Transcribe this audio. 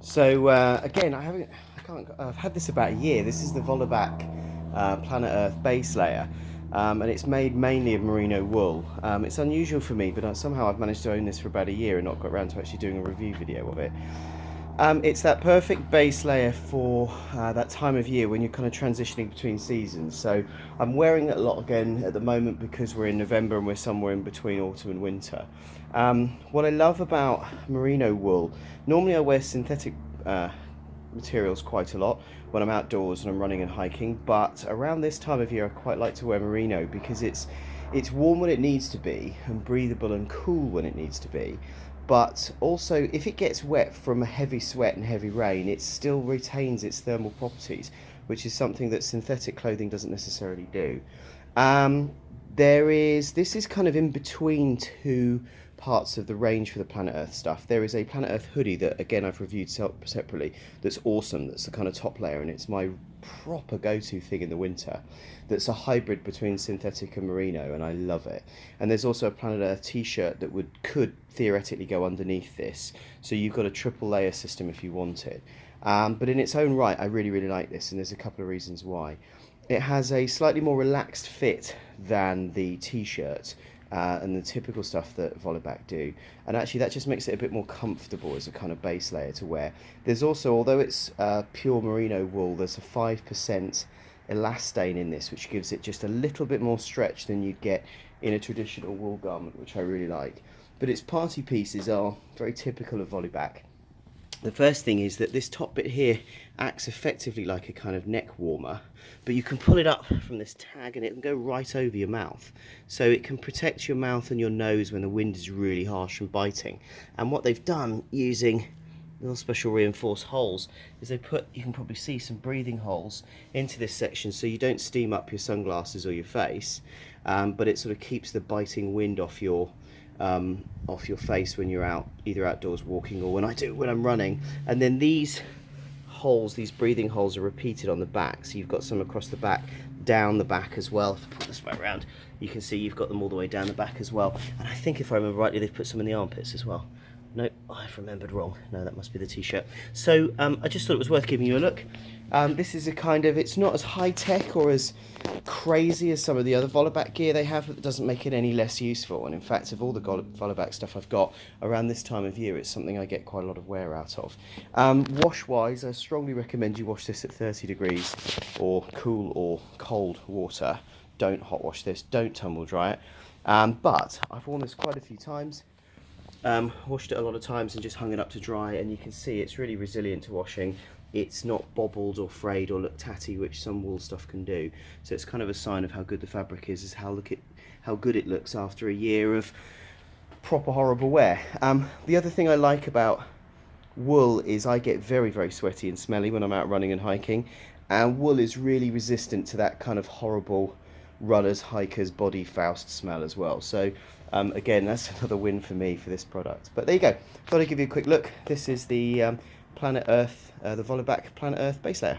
So again, I've had this about a year. This is the Vollebak Planet Earth base layer, and it's made mainly of merino wool. It's unusual for me, but somehow I've managed to own this for about a year and not got around to actually doing a review video of it. It's that perfect base layer for that time of year when you're kind of transitioning between seasons. So I'm wearing it a lot again at the moment because we're in November and we're somewhere in between autumn and winter. What I love about merino wool, normally I wear synthetic materials quite a lot when I'm outdoors and I'm running and hiking, but around this time of year I quite like to wear merino because it's warm when it needs to be and breathable and cool when it needs to be, but also if it gets wet from a heavy sweat and heavy rain, it still retains its thermal properties, which is something that synthetic clothing doesn't necessarily do. Um, this is kind of in between two parts of the range for the Planet Earth stuff. There is a Planet Earth hoodie that again I've reviewed separately, that's awesome, that's the kind of top layer, and it's my proper go-to thing in the winter, that's a hybrid between synthetic and merino, and I love it. And there's also a Planet Earth t-shirt that could theoretically go underneath this, so you've got a triple layer system if you want it. But in its own right, I really like this, and there's a couple of reasons why. It has a slightly more relaxed fit than the t-shirt and the typical stuff that Vollebak do, and actually that just makes it a bit more comfortable as a kind of base layer to wear. There's also, although it's pure merino wool, there's a 5% elastane in this, which gives it just a little bit more stretch than you'd get in a traditional wool garment, which I really like. But its party pieces are very typical of Vollebak. The first thing is that this top bit here acts effectively like a kind of neck warmer, but you can pull it up from this tag and it can go right over your mouth. So it can protect your mouth and your nose when the wind is really harsh and biting. And what they've done using little special reinforced holes is you can probably see some breathing holes into this section so you don't steam up your sunglasses or your face, but it sort of keeps the biting wind off your face when you're out, either outdoors walking or when I'm running. And then these holes, these breathing holes, are repeated on the back, so you've got some across the back, down the back as well. If I put this way around, you can see you've got them all the way down the back as well. And I think if I remember rightly, they've put some in the armpits as well. No, I've remembered wrong. No, that must be the t-shirt. So I just thought it was worth giving you a look. This is a kind of, it's not as high-tech or as crazy as some of the other Vollebak gear they have, but that doesn't make it any less useful. And in fact, of all the Vollebak stuff I've got around this time of year, it's something I get quite a lot of wear out of. Wash-wise, I strongly recommend you wash this at 30 degrees or cool or cold water. Don't hot wash this, don't tumble dry it. But I've worn this quite a few times. Washed it a lot of times and just hung it up to dry, and you can see it's really resilient to washing. It's not bobbled or frayed or look tatty, which some wool stuff can do. So it's kind of a sign of how good the fabric is how good it looks after a year of proper horrible wear. The other thing I like about wool is I get very sweaty and smelly when I'm out running and hiking, and wool is really resistant to that kind of horrible runners, hikers, body Faust smell as well. So again, that's another win for me for this product. But there you go. Thought I'd give you a quick look. This is the Planet Earth, the Vollebak Planet Earth base layer.